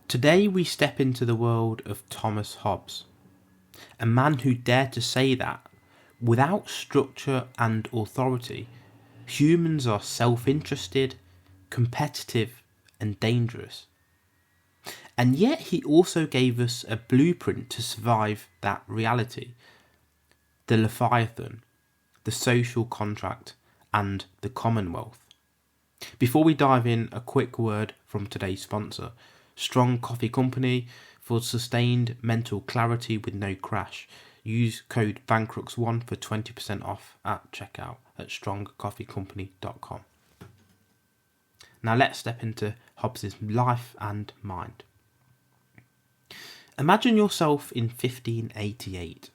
Today we step into the world of Thomas Hobbes, a man who dared to say that, without structure and authority, humans are self-interested, competitive and dangerous. And yet he also gave us a blueprint to survive that reality: the Leviathan, the social contract and the Commonwealth. Before we dive in, a quick word from today's sponsor, Strong Coffee Company. For sustained mental clarity with no crash, use code Vancrux1 for 20% off at checkout at strongcoffeecompany.com. Now let's step into Hobbes' life and mind. Imagine yourself in 1588,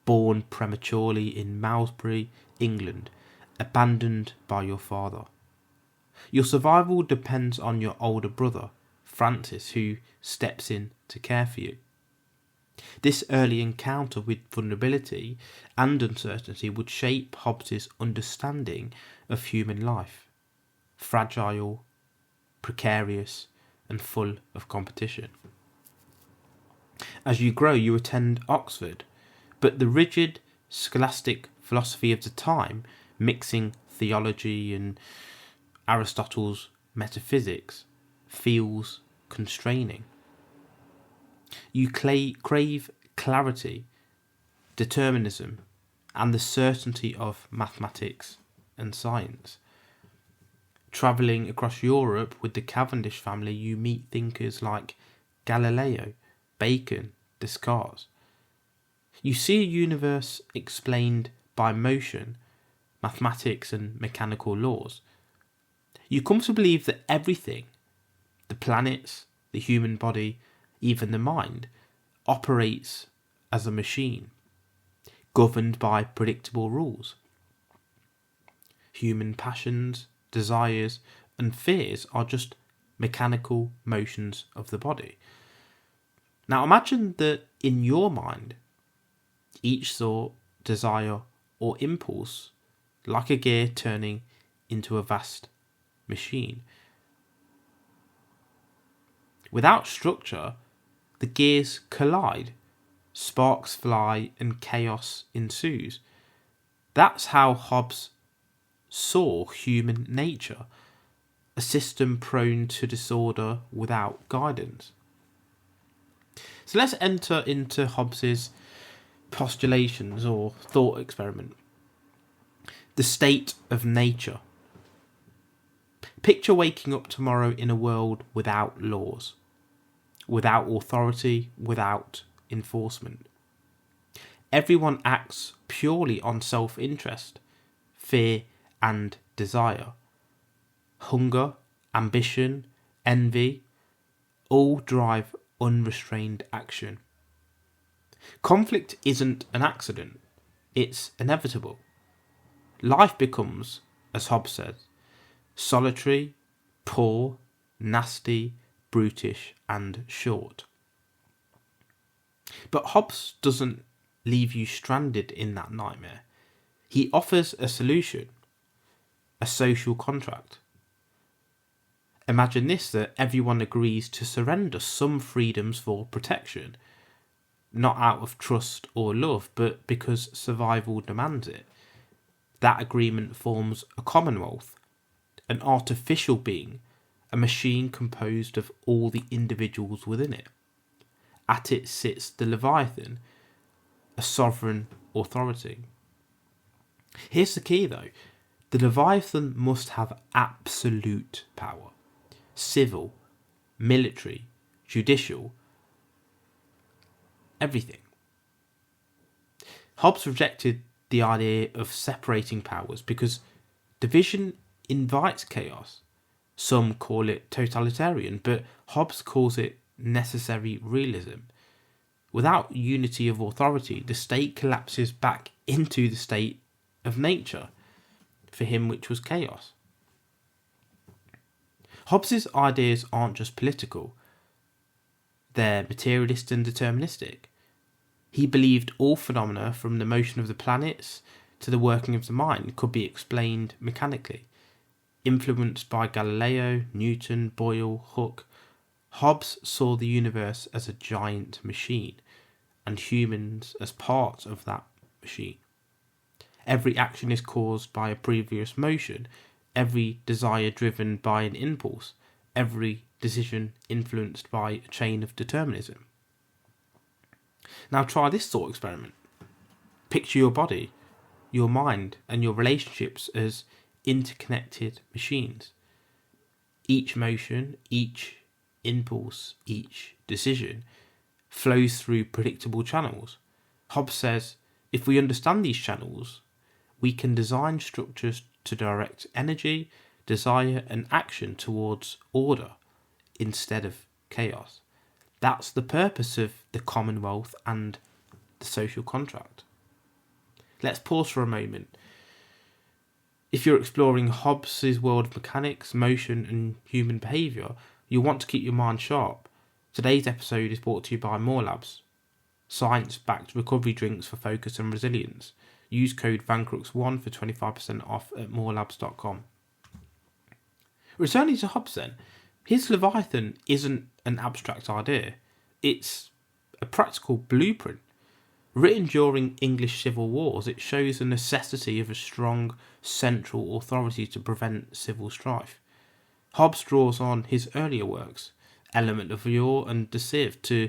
born prematurely in Malmesbury, England, abandoned by your father. Your survival depends on your older brother, Francis, who steps in to care for you. This early encounter with vulnerability and uncertainty would shape Hobbes' understanding of human life: fragile, precarious, and full of competition. As you grow, you attend Oxford, but the rigid, scholastic philosophy of the time, mixing theology and Aristotle's metaphysics, feels constraining. You crave clarity, determinism, and the certainty of mathematics and science. Travelling across Europe with the Cavendish family, you meet thinkers like Galileo, Bacon, Descartes. You see a universe explained by motion, mathematics and mechanical laws. You come to believe that everything, the planets, the human body, even the mind, operates as a machine, governed by predictable rules. Human passions, desires, and fears are just mechanical motions of the body. Now imagine that in your mind, each thought, desire, or impulse, like a gear turning into a vast machine. Without structure, the gears collide, sparks fly, and chaos ensues. That's how Hobbes saw human nature, a system prone to disorder without guidance. So let's enter into Hobbes' postulations or thought experiment. The state of nature. Picture waking up tomorrow in a world without laws, without authority, without enforcement. Everyone acts purely on self-interest, fear and desire. Hunger, ambition, envy, all drive unrestrained action. Conflict isn't an accident, it's inevitable. Life becomes, as Hobbes says, solitary, poor, nasty, brutish and short. But Hobbes doesn't leave you stranded in that nightmare. He offers a solution, a social contract. Imagine this, that everyone agrees to surrender some freedoms for protection, not out of trust or love, but because survival demands it. That agreement forms a commonwealth, an artificial being, a machine composed of all the individuals within it. At it sits the Leviathan, a sovereign authority. Here's the key though, the Leviathan must have absolute power. Civil, military, judicial, everything. Hobbes rejected the idea of separating powers because division invites chaos. Some call it totalitarian, but Hobbes calls it necessary realism. Without unity of authority, the state collapses back into the state of nature, for him which was chaos. Hobbes' ideas aren't just political, they're materialist and deterministic. He believed all phenomena, from the motion of the planets to the working of the mind, could be explained mechanically. Influenced by Galileo, Newton, Boyle, Hooke, Hobbes saw the universe as a giant machine, and humans as part of that machine. Every action is caused by a previous motion, every desire driven by an impulse, every decision influenced by a chain of determinism. Now try this thought experiment. Picture your body, your mind, and your relationships as interconnected machines. Each motion, each impulse, each decision flows through predictable channels. Hobbes says, if we understand these channels, we can design structures to direct energy, desire, and action towards order instead of chaos. That's the purpose of the Commonwealth and the social contract. Let's pause for a moment. If you're exploring Hobbes' world of mechanics, motion, and human behaviour, you'll want to keep your mind sharp. Today's episode is brought to you by More Labs, science-backed recovery drinks for focus and resilience. Use code Vancrux1 for 25% off at morelabs.com. Returning to Hobbes then, his Leviathan isn't an abstract idea. It's a practical blueprint. Written during English civil wars, it shows the necessity of a strong central authority to prevent civil strife. Hobbes draws on his earlier works, Element of War and De Civ, to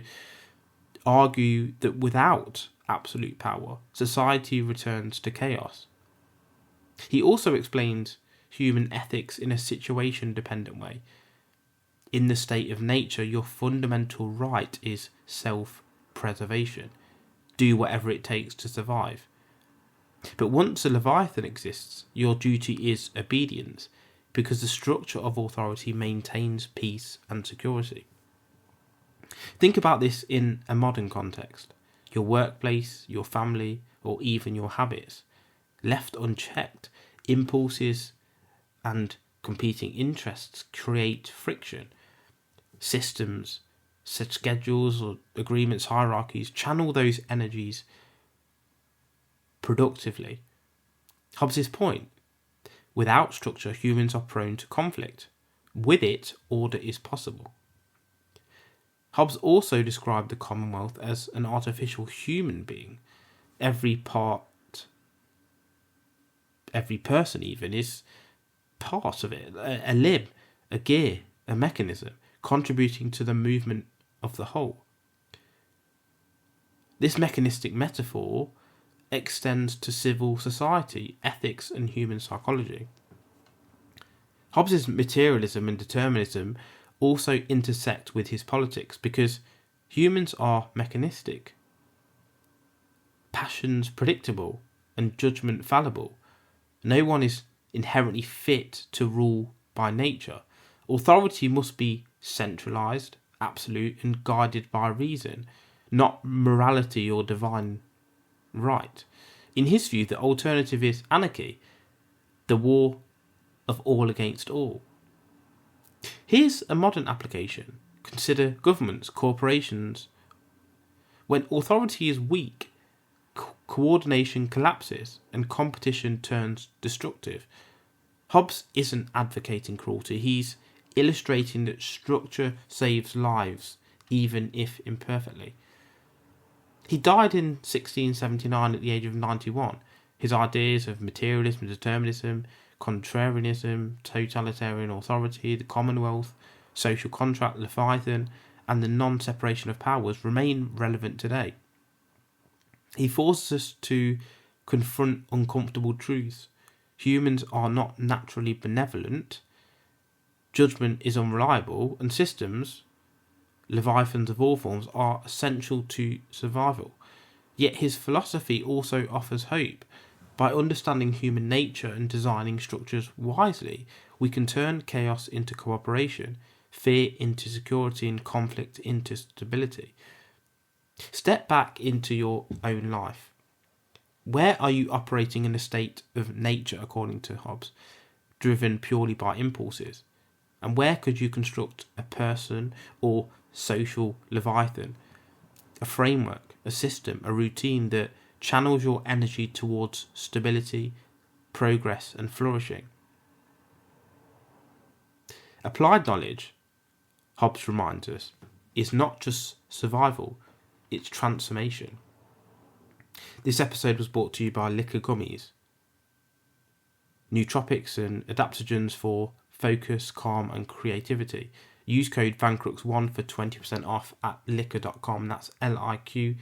argue that without absolute power, society returns to chaos. He also explains human ethics in a situation-dependent way. In the state of nature, your fundamental right is self-preservation. Do whatever it takes to survive. But once a Leviathan exists, your duty is obedience, because the structure of authority maintains peace and security. Think about this in a modern context. Your workplace, your family, or even your habits. Left unchecked, impulses and competing interests create friction. Systems, set schedules or agreements, hierarchies, channel those energies productively. Hobbes' point: without structure, humans are prone to conflict. With it, order is possible. Hobbes also described the Commonwealth as an artificial human being. Every person even, is part of it, a limb, a gear, a mechanism, contributing to the movement of the whole. This mechanistic metaphor extends to civil society, ethics, and human psychology. Hobbes' materialism and determinism also intersect with his politics because humans are mechanistic, passions predictable, and judgment fallible. No one is inherently fit to rule by nature. Authority must be centralised, absolute, and guided by reason, not morality or divine right. In his view, the alternative is anarchy, the war of all against all. Here's a modern application. Consider governments, corporations. When authority is weak, coordination collapses and competition turns destructive. Hobbes isn't advocating cruelty. He's illustrating that structure saves lives, even if imperfectly. He died in 1679 at the age of 91. His ideas of materialism, determinism, contrarianism, totalitarian authority, the Commonwealth, social contract, Leviathan, and the non-separation of powers remain relevant today. He forces us to confront uncomfortable truths. Humans are not naturally benevolent, judgment is unreliable, and systems, Leviathans of all forms, are essential to survival. Yet his philosophy also offers hope. By understanding human nature and designing structures wisely, we can turn chaos into cooperation, fear into security, and conflict into stability. Step back into your own life. Where are you operating in a state of nature, according to Hobbes, driven purely by impulses? And where could you construct a person or social Leviathan, a framework, a system, a routine that channels your energy towards stability, progress, and flourishing? Applied knowledge. Hobbes reminds us, is not just survival, it's transformation. This episode was brought to you by Liquor Gummies, nootropics and adaptogens for focus, calm and creativity. Use code Vancrux1 for 20% off at liquor.com. That's liqure.com.